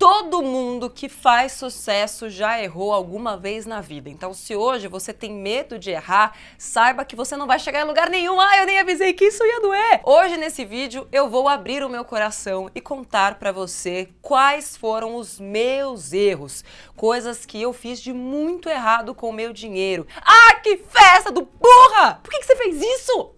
Todo mundo que faz sucesso já errou alguma vez na vida. Então, se hoje você tem medo de errar, saiba que você não vai chegar em lugar nenhum. Ah, eu nem avisei que isso ia doer. Hoje, nesse vídeo, eu vou abrir o meu coração e contar pra você quais foram os meus erros. Coisas que eu fiz de muito errado com o meu dinheiro. Ah, que festa do burra! Por que você fez isso?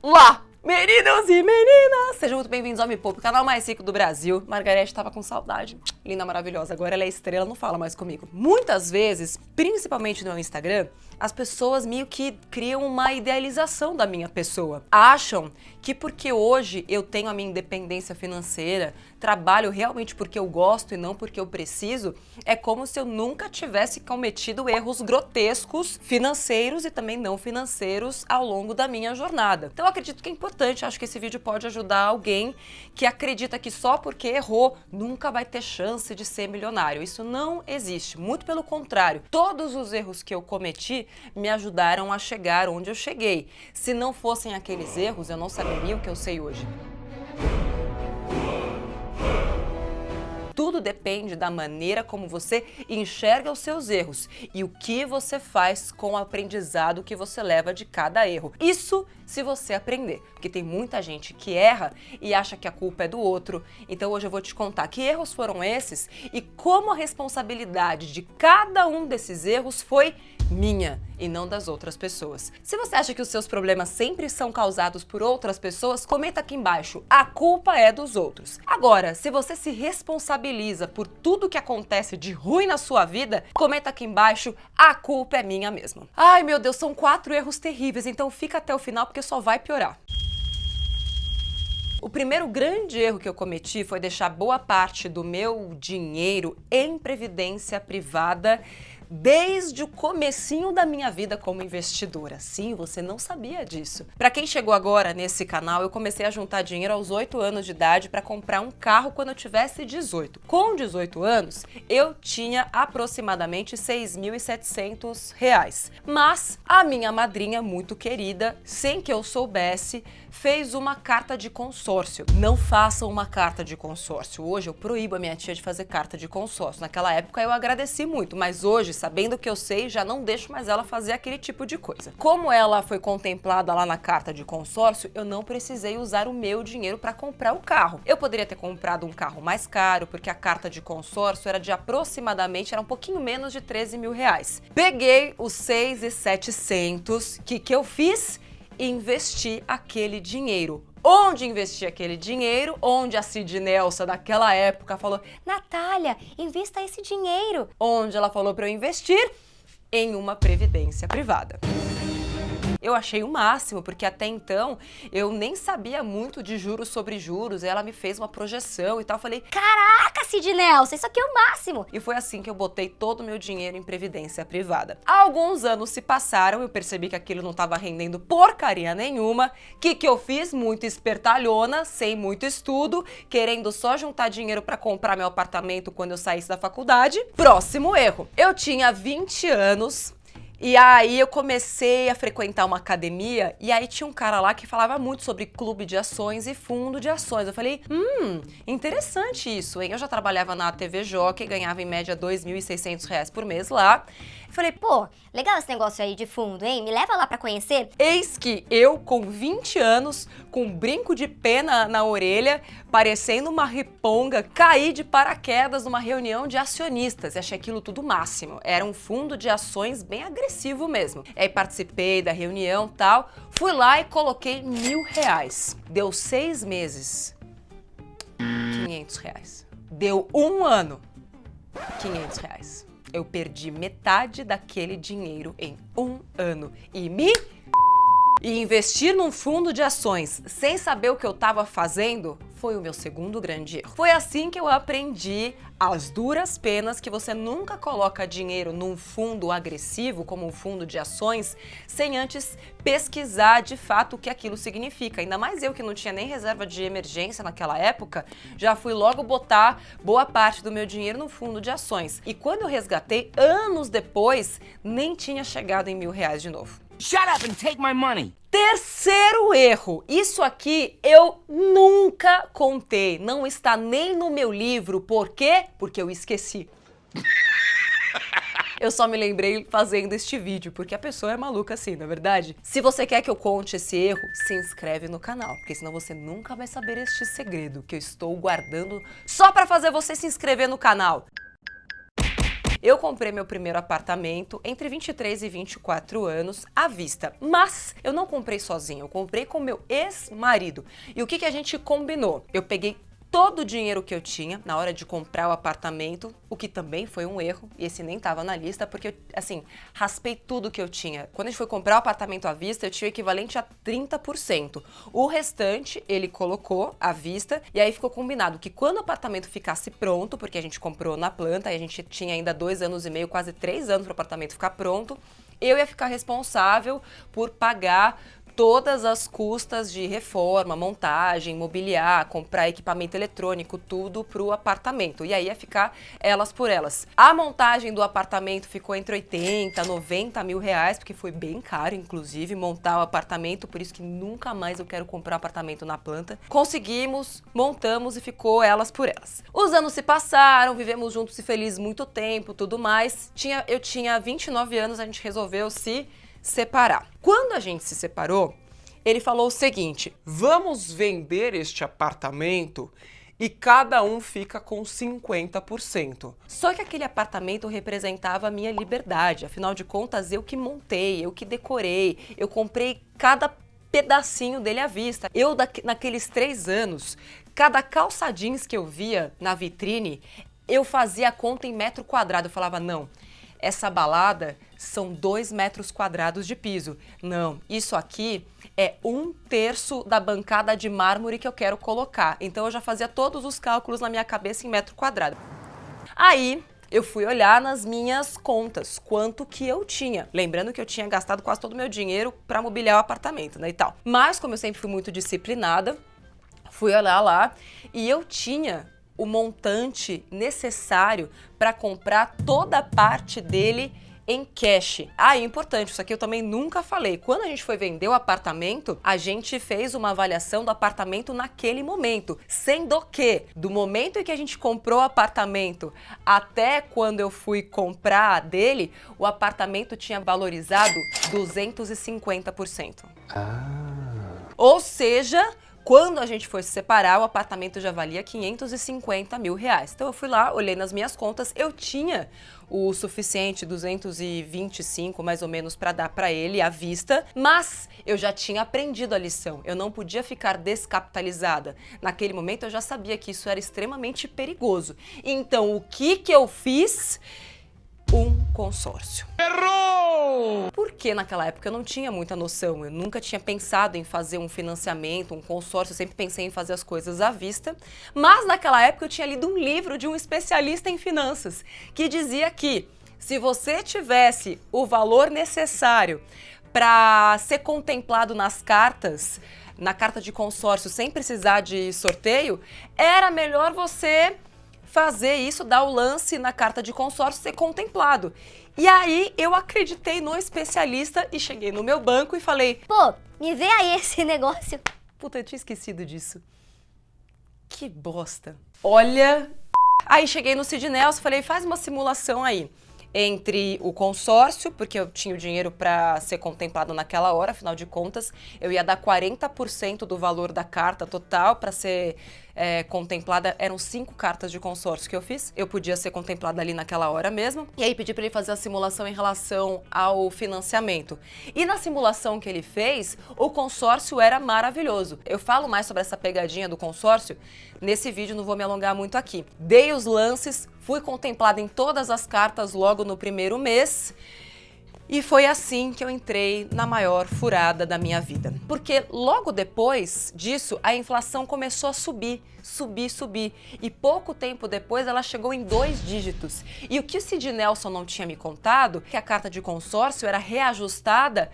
Olá, meninos e meninas! Sejam muito bem-vindos ao Me Poupe, o canal mais rico do Brasil. Margarete tava com saudade. Linda, maravilhosa. Agora ela é estrela, não fala mais comigo. Muitas vezes, principalmente no meu Instagram, as pessoas meio que criam uma idealização da minha pessoa. Acham que porque hoje eu tenho a minha independência financeira, trabalho realmente porque eu gosto e não porque eu preciso, é como se eu nunca tivesse cometido erros grotescos financeiros e também não financeiros ao longo da minha jornada. Então eu acredito que é importante, acho que esse vídeo pode ajudar alguém que acredita que só porque errou nunca vai ter chance de ser milionário. Isso não existe, muito pelo contrário. Todos os erros que eu cometi me ajudaram a chegar onde eu cheguei. Se não fossem aqueles erros, eu não saberia o que eu sei hoje. Tudo depende da maneira como você enxerga os seus erros e o que você faz com o aprendizado que você leva de cada erro. Isso se você aprender, porque tem muita gente que erra e acha que a culpa é do outro. Então hoje eu vou te contar que erros foram esses e como a responsabilidade de cada um desses erros foi minha e não das outras pessoas. Se você acha que os seus problemas sempre são causados por outras pessoas, comenta aqui embaixo, a culpa é dos outros. Agora, se você se responsabiliza por tudo que acontece de ruim na sua vida, comenta aqui embaixo, a culpa é minha mesmo. Ai meu Deus, são 4 erros terríveis, então fica até o final porque só vai piorar. O primeiro grande erro que eu cometi foi deixar boa parte do meu dinheiro em previdência privada desde o comecinho da minha vida como investidora. Sim, você não sabia disso. Para quem chegou agora nesse canal, eu comecei a juntar dinheiro aos 8 anos de idade para comprar um carro quando eu tivesse 18. Com 18 anos, eu tinha aproximadamente R$6.700. Mas a minha madrinha muito querida, sem que eu soubesse, fez uma carta de consórcio. Não façam uma carta de consórcio. Hoje eu proíbo a minha tia de fazer carta de consórcio. Naquela época eu agradeci muito, mas hoje, sabendo o que eu sei, já não deixo mais ela fazer aquele tipo de coisa. Como ela foi contemplada lá na carta de consórcio, eu não precisei usar o meu dinheiro para comprar o carro. Eu poderia ter comprado um carro mais caro, porque a carta de consórcio era de aproximadamente, era um pouquinho menos de R$13.000. Peguei os 6.700, que eu fiz? Investi aquele dinheiro. Onde investi aquele dinheiro? Onde a Cid Nelson daquela época falou, Natália, invista esse dinheiro. Onde ela falou para eu investir? Em uma previdência privada. Eu achei o máximo, porque até então eu nem sabia muito de juros sobre juros. Ela me fez uma projeção e tal. Eu falei, caraca, Cid Nelson, isso aqui é o máximo! E foi assim que eu botei todo o meu dinheiro em previdência privada. Alguns anos se passaram, eu percebi que aquilo não estava rendendo porcaria nenhuma. Que eu fiz? Muito espertalhona, sem muito estudo, querendo só juntar dinheiro para comprar meu apartamento quando eu saísse da faculdade. Próximo erro. Eu tinha 20 anos. E aí eu comecei a frequentar uma academia e aí tinha um cara lá que falava muito sobre clube de ações e fundo de ações. Eu falei, interessante isso, hein? Eu já trabalhava na TV Jockey, ganhava em média R$2.600 por mês lá. Eu falei, pô, legal esse negócio aí de fundo, hein? Me leva lá pra conhecer. Eis que eu, com 20 anos, com um brinco de pena na orelha, parecendo uma riponga, caí de paraquedas numa reunião de acionistas e achei aquilo tudo máximo. Era um fundo de ações bem agressivo mesmo. E aí participei da reunião e tal, fui lá e coloquei R$1.000. Deu 6 meses, R$500. Deu 1 ano, R$500. Eu perdi metade daquele dinheiro em 1 ano. E investir num fundo de ações sem saber o que eu estava fazendo foi o meu segundo grande erro. Foi assim que eu aprendi às duras penas que você nunca coloca dinheiro num fundo agressivo, como um fundo de ações, sem antes pesquisar de fato o que aquilo significa. Ainda mais eu que não tinha nem reserva de emergência naquela época, já fui logo botar boa parte do meu dinheiro no fundo de ações. E quando eu resgatei, anos depois, nem tinha chegado em R$1.000 de novo. Shut up and take my money. Terceiro erro. Isso aqui eu nunca contei. Não está nem no meu livro. Por quê? Porque eu esqueci. Eu só me lembrei fazendo este vídeo, porque a pessoa é maluca assim, não é verdade? Se você quer que eu conte esse erro, se inscreve no canal, porque senão você nunca vai saber este segredo que eu estou guardando só para fazer você se inscrever no canal. Eu comprei meu primeiro apartamento entre 23 e 24 anos à vista, mas eu não comprei sozinho, eu comprei com meu ex-marido. E o que a gente combinou? Eu peguei todo o dinheiro que eu tinha na hora de comprar o apartamento, o que também foi um erro, e esse nem tava na lista, porque eu, assim, raspei tudo que eu tinha. Quando a gente foi comprar o apartamento à vista, eu tinha o equivalente a 30%. O restante, ele colocou à vista, e aí ficou combinado que quando o apartamento ficasse pronto, porque a gente comprou na planta, e a gente tinha ainda 2 anos e meio, quase 3 anos para o apartamento ficar pronto, eu ia ficar responsável por pagar todas as custas de reforma, montagem, mobiliar, comprar equipamento eletrônico, tudo pro apartamento. E aí ia ficar elas por elas. A montagem do apartamento ficou entre 80, 90 mil reais, porque foi bem caro, inclusive, montar o apartamento, por isso que nunca mais eu quero comprar um apartamento na planta. Conseguimos, montamos e ficou elas por elas. Os anos se passaram, vivemos juntos e felizes muito tempo, tudo mais. Eu tinha 29 anos, a gente resolveu se separar. Quando a gente se separou, ele falou o seguinte: vamos vender este apartamento e cada um fica com 50%. Só que aquele apartamento representava a minha liberdade, afinal de contas eu que montei, eu que decorei, eu comprei cada pedacinho dele à vista. Eu, naqueles 3 anos, cada calça jeans que eu via na vitrine, eu fazia a conta em metro quadrado, eu falava, não, essa balada são 2 metros quadrados de piso. Não, isso aqui é 1/3 da bancada de mármore que eu quero colocar. Então eu já fazia todos os cálculos na minha cabeça em metro quadrado. Aí eu fui olhar nas minhas contas quanto que eu tinha. Lembrando que eu tinha gastado quase todo o meu dinheiro para mobiliar o apartamento, né, e tal. Mas como eu sempre fui muito disciplinada, fui olhar lá e eu tinha o montante necessário para comprar toda a parte dele em cash. Ah, é importante, isso aqui eu também nunca falei. Quando a gente foi vender o apartamento, a gente fez uma avaliação do apartamento naquele momento, sendo que do momento em que a gente comprou o apartamento até quando eu fui comprar dele, o apartamento tinha valorizado 250%. Ou seja, quando a gente foi se separar, o apartamento já valia 550 mil reais. Então eu fui lá, olhei nas minhas contas, eu tinha o suficiente, 225 mais ou menos, para dar para ele à vista, mas eu já tinha aprendido a lição, eu não podia ficar descapitalizada. Naquele momento eu já sabia que isso era extremamente perigoso. Então o que eu fiz? Um consórcio. Errou! Porque naquela época eu não tinha muita noção, eu nunca tinha pensado em fazer um financiamento, um consórcio, eu sempre pensei em fazer as coisas à vista, mas naquela época eu tinha lido um livro de um especialista em finanças, que dizia que se você tivesse o valor necessário para ser contemplado nas cartas, na carta de consórcio sem precisar de sorteio, era melhor você fazer isso, dar o lance na carta de consórcio, ser contemplado. E aí eu acreditei no especialista e cheguei no meu banco e falei, Pô, me vê aí esse negócio. puta, eu tinha esquecido disso. Que bosta. Olha, aí cheguei no Sid Nelson e falei, faz uma simulação aí entre o consórcio, porque eu tinha o dinheiro para ser contemplado naquela hora, afinal de contas, eu ia dar 40% do valor da carta total para ser contemplada. Eram 5 cartas de consórcio que eu fiz, eu podia ser contemplada ali naquela hora mesmo, e aí pedi para ele fazer a simulação em relação ao financiamento. E na simulação que ele fez, o consórcio era maravilhoso. Eu falo mais sobre essa pegadinha do consórcio nesse vídeo, não vou me alongar muito aqui. Dei os lances, fui contemplada em todas as cartas logo no primeiro mês e foi assim que eu entrei na maior furada da minha vida. Porque logo depois disso, a inflação começou a subir. E pouco tempo depois ela chegou em 2 dígitos. E o que o Sid Nelson não tinha me contado, que a carta de consórcio era reajustada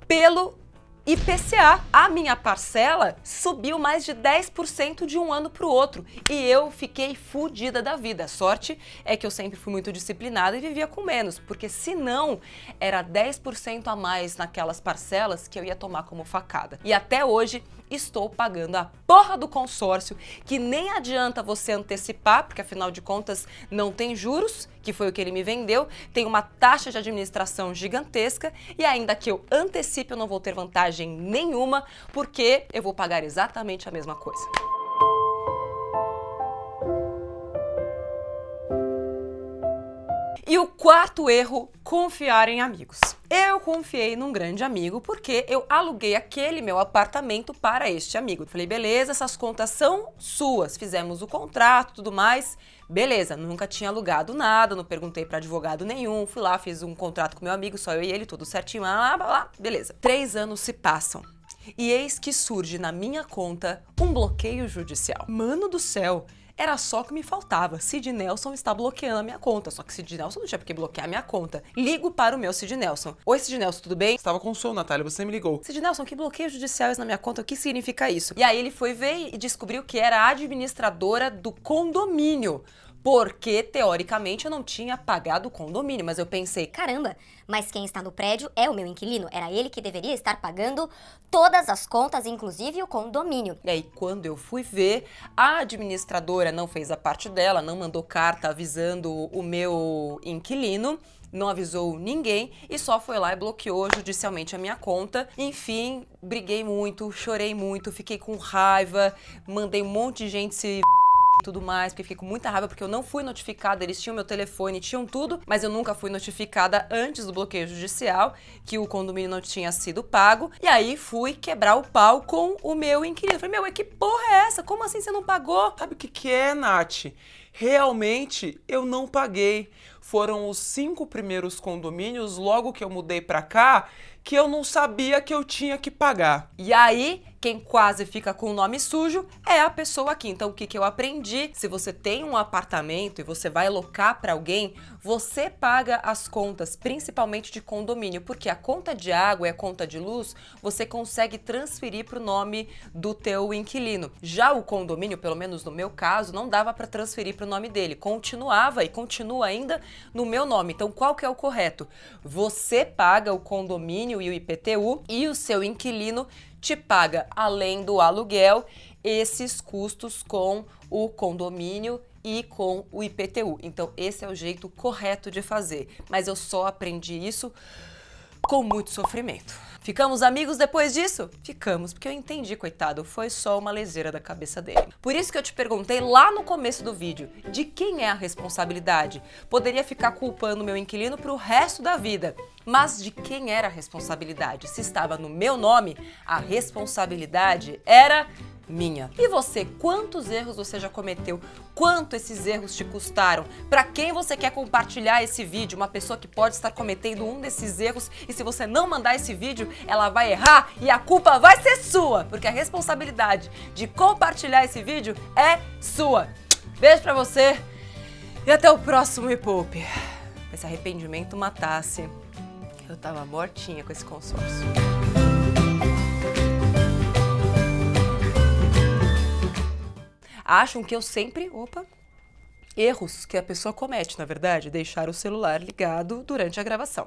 pelo IPCA. A minha parcela subiu mais de 10% de um ano para o outro e eu fiquei fodida da vida. A sorte é que eu sempre fui muito disciplinada e vivia com menos, porque senão era 10% a mais naquelas parcelas que eu ia tomar como facada. E até hoje estou pagando a porra do consórcio, que nem adianta você antecipar, porque afinal de contas não tem juros, que foi o que ele me vendeu, tem uma taxa de administração gigantesca e ainda que eu antecipe eu não vou ter vantagem nenhuma, porque eu vou pagar exatamente a mesma coisa. E o quarto erro, confiar em amigos. Eu confiei num grande amigo porque eu aluguei aquele meu apartamento para este amigo. Falei, beleza, essas contas são suas. Fizemos o contrato, tudo mais. Beleza, nunca tinha alugado nada, não perguntei para advogado nenhum. Fui lá, fiz um contrato com meu amigo, só eu e ele, tudo certinho, beleza. 3 anos se passam. E eis que surge na minha conta um bloqueio judicial. Mano do céu! Era só o que me faltava. Sid Nelson está bloqueando a minha conta. Só que Sid Nelson não tinha por que bloquear a minha conta. Ligo para o meu Sid Nelson. Oi, Sid Nelson, tudo bem? Estava com sono, Natália, você me ligou. Sid Nelson, que bloqueio judicial na minha conta? O que significa isso? E aí ele foi ver e descobriu que era a administradora do condomínio. Porque, teoricamente, eu não tinha pagado o condomínio, mas eu pensei, Caramba, mas quem está no prédio é o meu inquilino. Era ele que deveria estar pagando todas as contas, inclusive o condomínio. E aí, quando eu fui ver, a administradora não fez a parte dela, não mandou carta avisando o meu inquilino, não avisou ninguém e só foi lá e bloqueou judicialmente a minha conta. Enfim, briguei muito, chorei muito, fiquei com raiva, mandei um monte de gente se tudo mais, porque fiquei com muita raiva porque eu não fui notificada, eles tinham meu telefone, tinham tudo, mas eu nunca fui notificada antes do bloqueio judicial, que o condomínio não tinha sido pago, e aí fui quebrar o pau com o meu inquilino. Falei, meu, que porra é essa? Como assim você não pagou? Sabe o que é, Nath? Realmente, eu não paguei. Foram os 5 primeiros condomínios, logo que eu mudei pra cá, que eu não sabia que eu tinha que pagar. E aí, quem quase fica com o nome sujo é a pessoa aqui. Então, o que eu aprendi? Se você tem um apartamento e você vai alocar para alguém, você paga as contas, principalmente de condomínio, porque a conta de água e a conta de luz, você consegue transferir para o nome do teu inquilino. Já o condomínio, pelo menos no meu caso, não dava para transferir para o nome dele. Continuava e continua ainda no meu nome. Então, qual que é o correto? Você paga o condomínio e o IPTU e o seu inquilino te paga, além do aluguel, esses custos com o condomínio e com o IPTU. Então, esse é o jeito correto de fazer. Mas eu só aprendi isso com muito sofrimento. Ficamos amigos depois disso? Ficamos, porque eu entendi, coitado, foi só uma leseira da cabeça dele. Por isso que eu te perguntei lá no começo do vídeo, de quem é a responsabilidade? Poderia ficar culpando meu inquilino pro resto da vida, mas de quem era a responsabilidade? Se estava no meu nome, a responsabilidade era minha. E você, quantos erros você já cometeu? Quanto esses erros te custaram? Para quem você quer compartilhar esse vídeo? Uma pessoa que pode estar cometendo um desses erros e se você não mandar esse vídeo, ela vai errar e a culpa vai ser sua, porque a responsabilidade de compartilhar esse vídeo é sua. Beijo pra você e até o próximo Me Poupe. Esse arrependimento matasse, eu tava mortinha com esse consórcio. Acham que eu sempre... erros que a pessoa comete, na verdade, deixar o celular ligado durante a gravação.